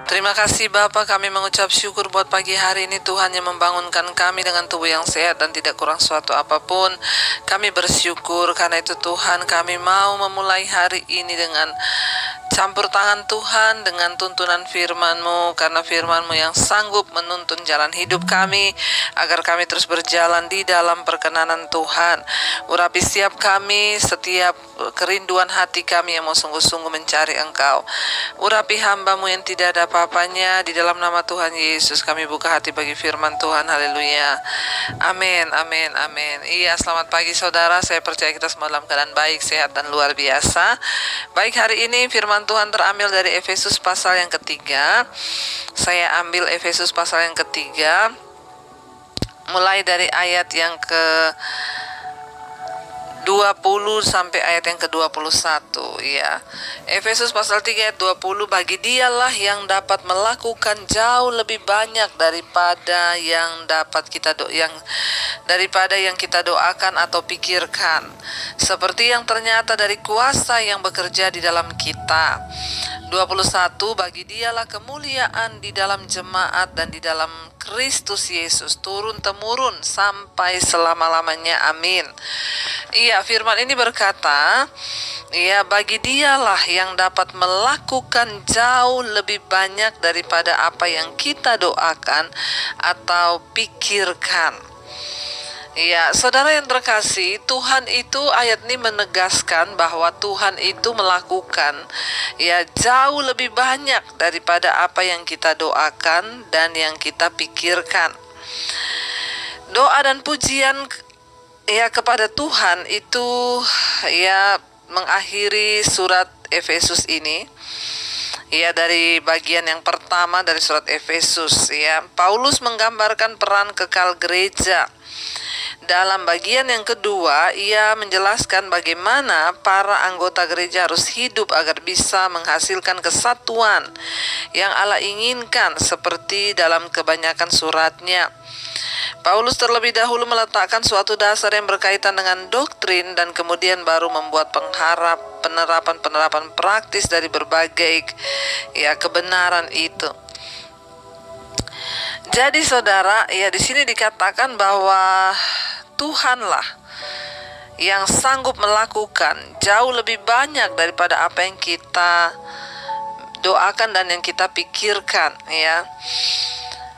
Terima kasih Bapa, kami mengucap syukur buat pagi hari ini Tuhan yang membangunkan kami dengan tubuh yang sehat dan tidak kurang suatu apapun. Kami bersyukur karena itu Tuhan, kami mau memulai hari ini dengan campur tangan Tuhan, dengan tuntunan firman-Mu, karena firman-Mu yang sanggup menuntun jalan hidup kami, agar kami terus berjalan di dalam perkenanan Tuhan. Urapi setiap kami, setiap kerinduan hati kami yang mau sungguh-sungguh mencari Engkau. Urapi hamba-Mu yang tidak ada apa-apanya, di dalam nama Tuhan Yesus kami buka hati bagi firman Tuhan. Haleluya. Amin, amin, amin. Iya, selamat pagi saudara. Saya percaya kita semua dalam keadaan baik, sehat, dan luar biasa. Baik, hari ini firman Tuhan terambil dari Efesus pasal yang ketiga. Saya ambil Efesus pasal yang ketiga, mulai dari ayat yang ke 20 sampai ayat yang ke-21 ya. Efesus pasal 3 ayat 20, bagi dialah yang dapat melakukan jauh lebih banyak daripada yang kita doakan atau pikirkan, seperti yang ternyata dari kuasa yang bekerja di dalam kita. 21, bagi dialah kemuliaan di dalam jemaat dan di dalam Kristus Yesus turun-temurun sampai selama-lamanya. Amin. Iya, firman ini berkata, ya, bagi dialah yang dapat melakukan jauh lebih banyak daripada apa yang kita doakan atau pikirkan. Ya, saudara yang terkasih, Tuhan itu, ayat ini menegaskan bahwa Tuhan itu melakukan ya jauh lebih banyak daripada apa yang kita doakan dan yang kita pikirkan. Doa dan pujian ya kepada Tuhan itu ya mengakhiri surat Efesus ini. Ya, dari bagian yang pertama dari surat Efesus ya, Paulus menggambarkan peran kekal gereja. Dalam bagian yang kedua, ia menjelaskan bagaimana para anggota gereja harus hidup agar bisa menghasilkan kesatuan yang Allah inginkan seperti dalam kebanyakan suratnya. Paulus terlebih dahulu meletakkan suatu dasar yang berkaitan dengan doktrin dan kemudian baru membuat penerapan praktis dari berbagai ya kebenaran itu. Jadi saudara, ya di sini dikatakan bahwa Tuhanlah yang sanggup melakukan jauh lebih banyak daripada apa yang kita doakan dan yang kita pikirkan ya.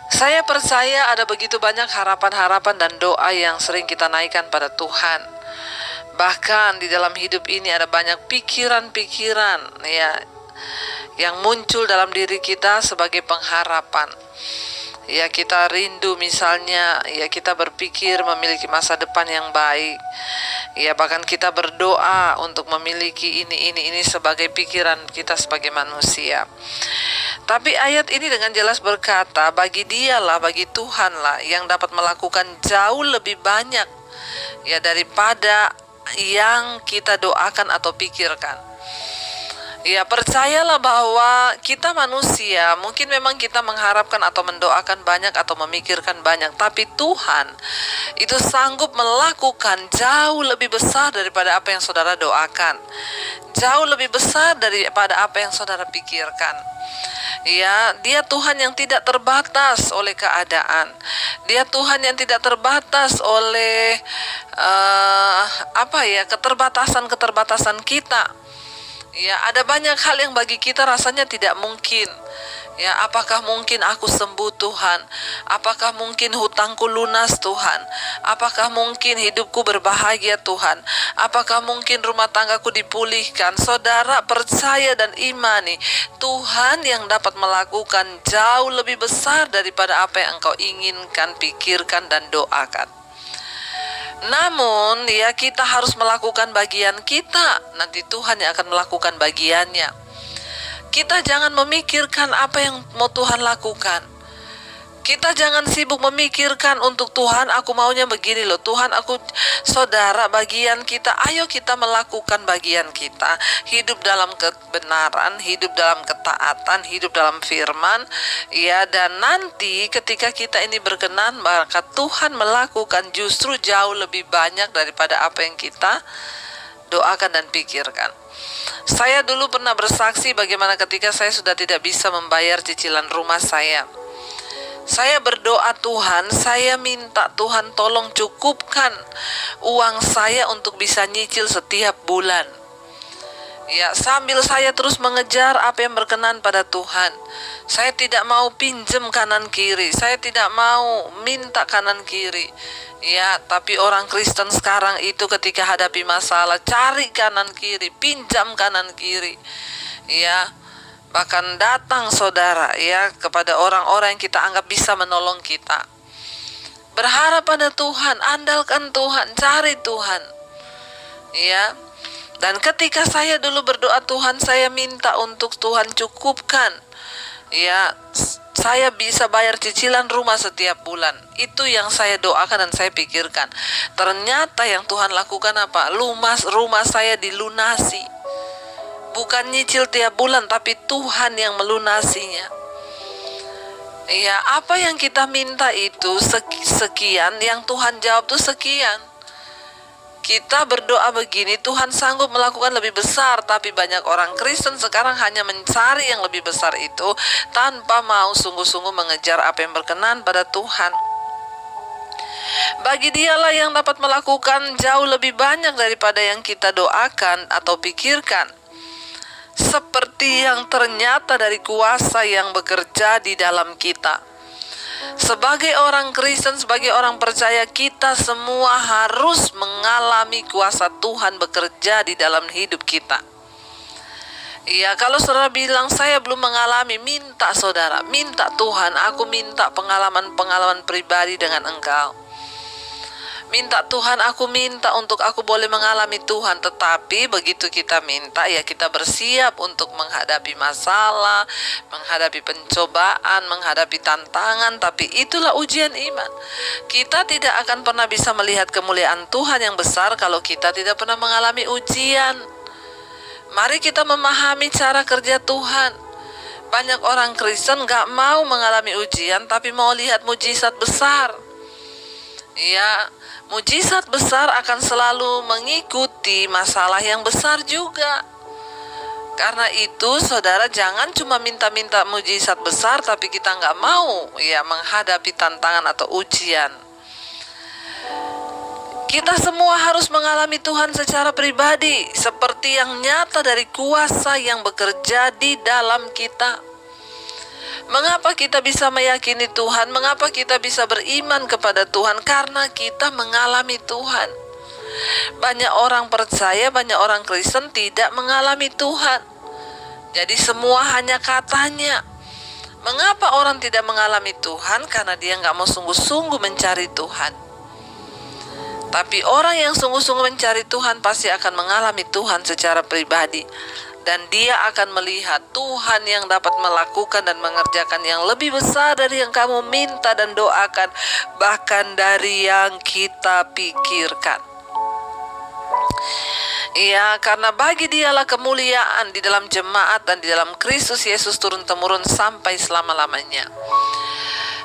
Saya percaya ada begitu banyak harapan-harapan dan doa yang sering kita naikkan pada Tuhan. Bahkan di dalam hidup ini ada banyak pikiran-pikiran ya yang muncul dalam diri kita sebagai pengharapan. Ya, kita rindu misalnya, ya kita berpikir memiliki masa depan yang baik. Ya, bahkan kita berdoa untuk memiliki ini sebagai pikiran kita sebagai manusia. Tapi ayat ini dengan jelas berkata, bagi dialah, bagi Tuhanlah yang dapat melakukan jauh lebih banyak ya daripada yang kita doakan atau pikirkan. Ya, percayalah bahwa kita manusia, mungkin memang kita mengharapkan atau mendoakan banyak atau memikirkan banyak, tapi Tuhan itu sanggup melakukan jauh lebih besar daripada apa yang saudara doakan, jauh lebih besar daripada apa yang saudara pikirkan. Ya, Dia Tuhan yang tidak terbatas oleh keadaan. Dia Tuhan yang tidak terbatas oleh keterbatasan kita. Ya, ada banyak hal yang bagi kita rasanya tidak mungkin. Ya, apakah mungkin aku sembuh Tuhan? Apakah mungkin hutangku lunas Tuhan? Apakah mungkin hidupku berbahagia Tuhan? Apakah mungkin rumah tanggaku dipulihkan? Saudara percaya dan imani Tuhan yang dapat melakukan jauh lebih besar daripada apa yang engkau inginkan, pikirkan, dan doakan. Namun ya kita harus melakukan bagian kita, nanti Tuhan yang akan melakukan bagiannya. Kita jangan memikirkan apa yang mau Tuhan lakukan. Kita jangan sibuk memikirkan untuk Tuhan, aku maunya begini loh Tuhan, saudara, bagian kita, ayo kita melakukan bagian kita. Hidup dalam kebenaran, hidup dalam ketaatan, hidup dalam firman. Ya, dan nanti ketika kita ini berkenan, maka Tuhan melakukan justru jauh lebih banyak daripada apa yang kita doakan dan pikirkan. Saya dulu pernah bersaksi bagaimana ketika saya sudah tidak bisa membayar cicilan rumah saya. Saya berdoa, Tuhan, saya minta Tuhan tolong cukupkan uang saya untuk bisa nyicil setiap bulan. Ya, sambil saya terus mengejar apa yang berkenan pada Tuhan. Saya tidak mau pinjam kanan kiri, saya tidak mau minta kanan kiri. Ya, tapi orang Kristen sekarang itu ketika hadapi masalah, cari kanan kiri, pinjam kanan kiri. Ya, bahkan datang saudara ya kepada orang-orang yang kita anggap bisa menolong kita. Berharap pada Tuhan, andalkan Tuhan, cari Tuhan. Ya. Dan ketika saya dulu berdoa, Tuhan, saya minta untuk Tuhan cukupkan. Ya, saya bisa bayar cicilan rumah setiap bulan. Itu yang saya doakan dan saya pikirkan. Ternyata yang Tuhan lakukan apa? Rumah saya dilunasi. Bukan nyicil tiap bulan, tapi Tuhan yang melunasinya. Ya, apa yang kita minta itu sekian, yang Tuhan jawab itu sekian. Kita berdoa begini, Tuhan sanggup melakukan lebih besar, tapi banyak orang Kristen sekarang hanya mencari yang lebih besar itu tanpa mau sungguh-sungguh mengejar apa yang berkenan pada Tuhan. Bagi Dialah yang dapat melakukan jauh lebih banyak daripada yang kita doakan atau pikirkan. Seperti yang ternyata dari kuasa yang bekerja di dalam kita. Sebagai orang Kristen, sebagai orang percaya, kita semua harus mengalami kuasa Tuhan bekerja di dalam hidup kita. Ya, kalau saudara bilang saya belum mengalami, minta saudara, minta Tuhan, aku minta pengalaman-pengalaman pribadi dengan Engkau. Minta Tuhan, aku minta untuk aku boleh mengalami Tuhan. Tetapi begitu kita minta, ya kita bersiap untuk menghadapi masalah, menghadapi pencobaan, menghadapi tantangan. Tapi itulah ujian iman. Kita tidak akan pernah bisa melihat kemuliaan Tuhan yang besar kalau kita tidak pernah mengalami ujian. Mari kita memahami cara kerja Tuhan. Banyak orang Kristen gak mau mengalami ujian, tapi mau lihat mujizat besar. Ya, mujizat besar akan selalu mengikuti masalah yang besar juga. Karena itu saudara jangan cuma minta-minta mujizat besar tapi kita nggak mau ya menghadapi tantangan atau ujian. Kita semua harus mengalami Tuhan secara pribadi seperti yang nyata dari kuasa yang bekerja di dalam kita. Mengapa kita bisa meyakini Tuhan? Mengapa kita bisa beriman kepada Tuhan? Karena kita mengalami Tuhan. Banyak orang percaya, banyak orang Kristen tidak mengalami Tuhan. Jadi semua hanya katanya. Mengapa orang tidak mengalami Tuhan? Karena dia nggak mau sungguh-sungguh mencari Tuhan. Tapi orang yang sungguh-sungguh mencari Tuhan pasti akan mengalami Tuhan secara pribadi. Dan dia akan melihat Tuhan yang dapat melakukan dan mengerjakan yang lebih besar dari yang kamu minta dan doakan, bahkan dari yang kita pikirkan. Ya, karena bagi Dialah kemuliaan di dalam jemaat dan di dalam Kristus Yesus turun-temurun sampai selama-lamanya.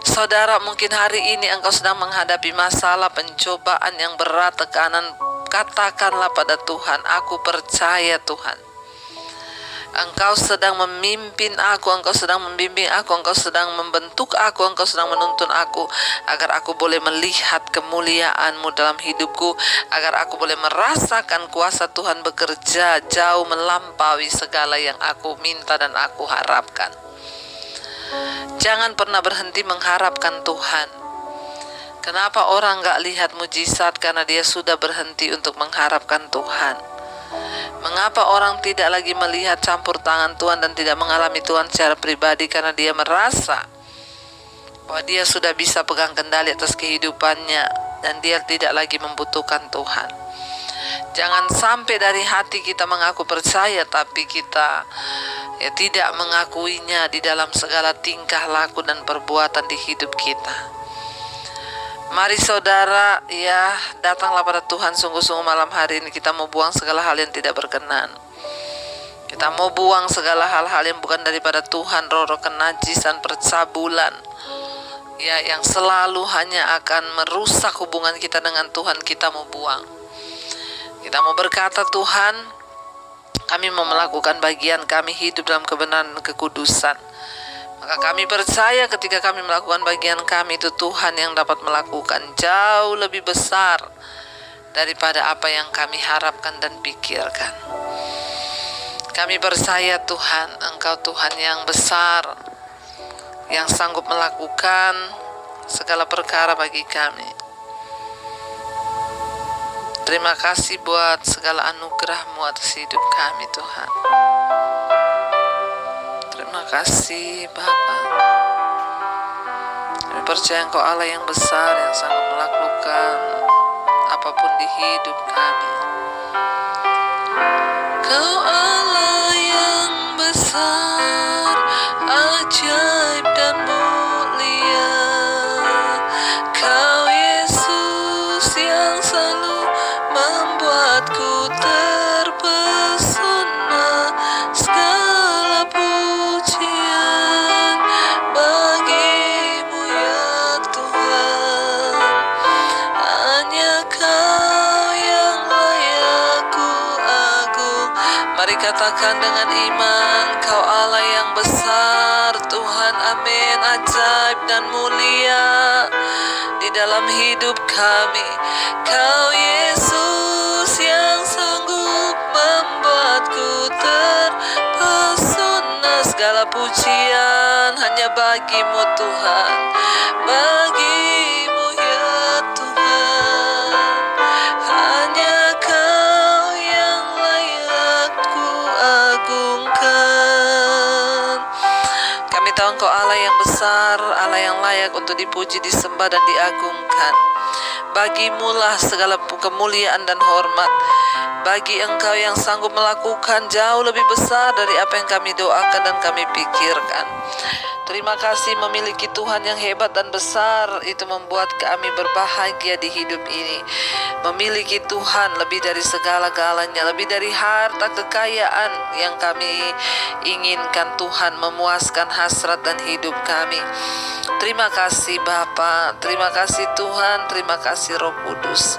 Saudara, mungkin hari ini engkau sedang menghadapi masalah, pencobaan yang berat, tekanan. Katakanlah pada Tuhan, aku percaya Tuhan. Engkau sedang memimpin aku, Engkau sedang membimbing aku, Engkau sedang membentuk aku, Engkau sedang menuntun aku, agar aku boleh melihat kemuliaan-Mu dalam hidupku, agar aku boleh merasakan kuasa Tuhan bekerja jauh melampaui segala yang aku minta dan aku harapkan. Jangan pernah berhenti mengharapkan Tuhan. Kenapa orang gak lihat mujizat? Karena dia sudah berhenti untuk mengharapkan Tuhan. Mengapa orang tidak lagi melihat campur tangan Tuhan dan tidak mengalami Tuhan secara pribadi? Karena dia merasa bahwa dia sudah bisa pegang kendali atas kehidupannya dan dia tidak lagi membutuhkan Tuhan. Jangan sampai dari hati kita mengaku percaya tapi kita tidak mengakuinya di dalam segala tingkah laku dan perbuatan di hidup kita. Mari saudara, ya datanglah pada Tuhan sungguh-sungguh malam hari ini. Kita mau buang segala hal yang tidak berkenan. Kita mau buang segala hal-hal yang bukan daripada Tuhan, roh-roh kenajisan, percabulan, ya yang selalu hanya akan merusak hubungan kita dengan Tuhan. Kita mau buang. Kita mau berkata, Tuhan, Kami mau melakukan bagian kami hidup dalam kebenaran dan kekudusan. Maka kami percaya ketika kami melakukan bagian kami, itu Tuhan yang dapat melakukan jauh lebih besar daripada apa yang kami harapkan dan pikirkan. Kami percaya Tuhan, Engkau Tuhan yang besar, yang sanggup melakukan segala perkara bagi kami. Terima kasih buat segala anugerah-Mu atas hidup kami Tuhan. Terima kasih Bapa. Kami percaya Engkau Allah yang besar, yang sanggup melakukan apapun di hidup kami. Kau Allah yang besar, ajaib dan mulia. Kau Yesus yang selalu membuatku terpesona. Segala pujian bagi-Mu ya Tuhan. Hanya Kau yang layak ku agung. Mari katakan dengan iman, Kau Allah yang besar Tuhan, amin, ajaib dan mulia di dalam hidup kami. Kau Yesus yang sanggup membuatku terpesona. Segala pujian hanya bagi-Mu Tuhan, bagi-Mu ya Tuhan. Hanya Kau yang layak ku agungkan. Kami tahu Engkau Allah yang besar, Allah yang layak untuk dipuji, disembah dan diagungkan. Bagi-Mu lah segala kemuliaan dan hormat. Bagi Engkau yang sanggup melakukan jauh lebih besar dari apa yang kami doakan dan kami pikirkan. Terima kasih memiliki Tuhan yang hebat dan besar. Itu membuat kami berbahagia di hidup ini. Memiliki Tuhan lebih dari segala-galanya, lebih dari harta kekayaan yang kami inginkan. Tuhan memuaskan hasrat dan hidup kami. Terima kasih Bapa, terima kasih Tuhan, terima kasih Roh Kudus.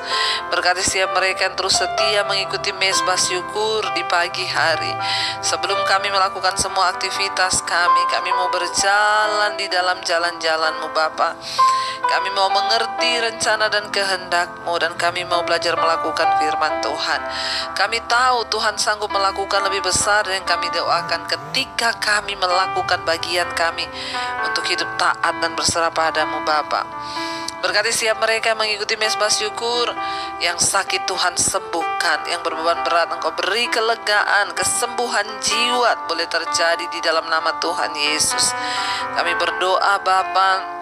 Berkati setiap mereka yang terus setia mengikuti mezbah syukur di pagi hari. Sebelum kami melakukan semua aktivitas kami mau berjalan di dalam jalan-jalan-Mu Bapa. Kami mau mengerti rencana dan kehendak-Mu, dan kami mau belajar melakukan firman Tuhan. Kami tahu Tuhan sanggup melakukan lebih besar yang kami doakan ketika kami melakukan bagian kami untuk hidup taat dan berserah pada-Mu Bapa. Berkati siap mereka yang mengikuti mezbah syukur, yang sakit Tuhan sembuhkan, yang berbeban berat Engkau beri kelegaan, kesembuhan jiwa boleh terjadi di dalam nama Tuhan Yesus. Kami berdoa Bapa,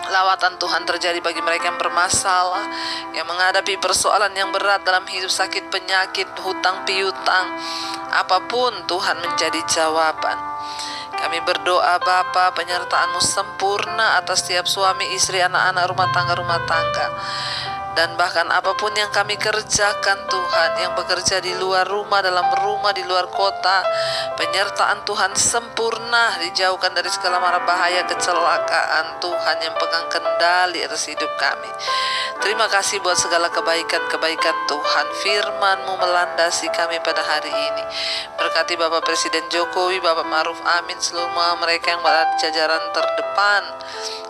lawatan Tuhan terjadi bagi mereka yang bermasalah, yang menghadapi persoalan yang berat dalam hidup, sakit, penyakit, hutang piutang, apapun Tuhan menjadi jawaban. Kami berdoa Bapa, penyertaan-Mu sempurna atas setiap suami, istri, anak-anak, rumah tangga. Dan bahkan apapun yang kami kerjakan Tuhan, yang bekerja di luar rumah, dalam rumah, di luar kota, penyertaan Tuhan sempurna, dijauhkan dari segala mara bahaya, kecelakaan. Tuhan yang pegang kendali atas hidup kami. Terima kasih buat segala kebaikan-kebaikan Tuhan. Firman-Mu melandasi kami pada hari ini. Berkati Bapak Presiden Jokowi, Bapak Ma'ruf Amin, seluruh mereka yang berada di jajaran terdepan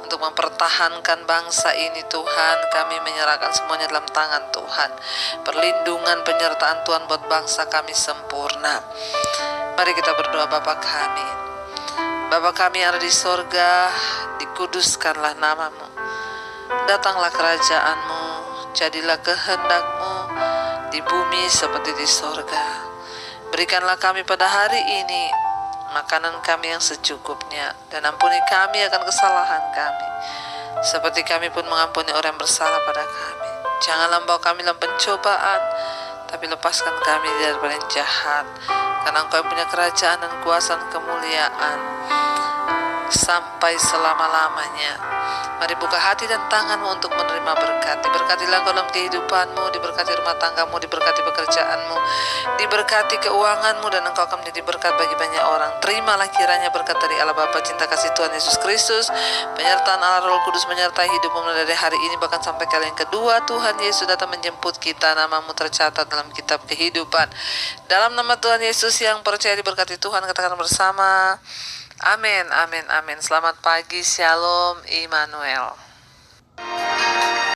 untuk mempertahankan bangsa ini Tuhan. Kami menyerahkan semuanya dalam tangan Tuhan. Perlindungan, penyertaan Tuhan buat bangsa kami sempurna. Mari kita berdoa. Bapa kami, Bapa kami yang ada di sorga, dikuduskanlah nama-Mu. Datanglah kerajaan-Mu, jadilah kehendak-Mu di bumi seperti di sorga. Berikanlah kami pada hari ini makanan kami yang secukupnya, dan ampuni kami akan kesalahan kami, seperti kami pun mengampuni orang yang bersalah pada kami. Janganlah membawa kami dalam pencobaan, tapi lepaskan kami dari yang jahat. Karena Engkau yang punya kerajaan dan kuasa dan kemuliaan sampai selama-lamanya. Mari buka hati dan tanganmu untuk menerima berkat. Diberkatilah dalam kehidupanmu, diberkati rumah tanggamu, diberkati pekerjaanmu, diberkati keuanganmu, dan engkau akan menjadi berkat bagi banyak orang. Terimalah kiranya berkat dari Allah Bapa, cinta kasih Tuhan Yesus Kristus, penyertaan Allah Roh Kudus menyertai hidupmu mulai dari hari ini bahkan sampai kali yang kedua Tuhan Yesus datang menjemput kita. Namamu tercatat dalam kitab kehidupan. Dalam nama Tuhan Yesus yang percaya diberkati Tuhan, katakan bersama, amin, amin, amin. Selamat pagi, Shalom, Immanuel.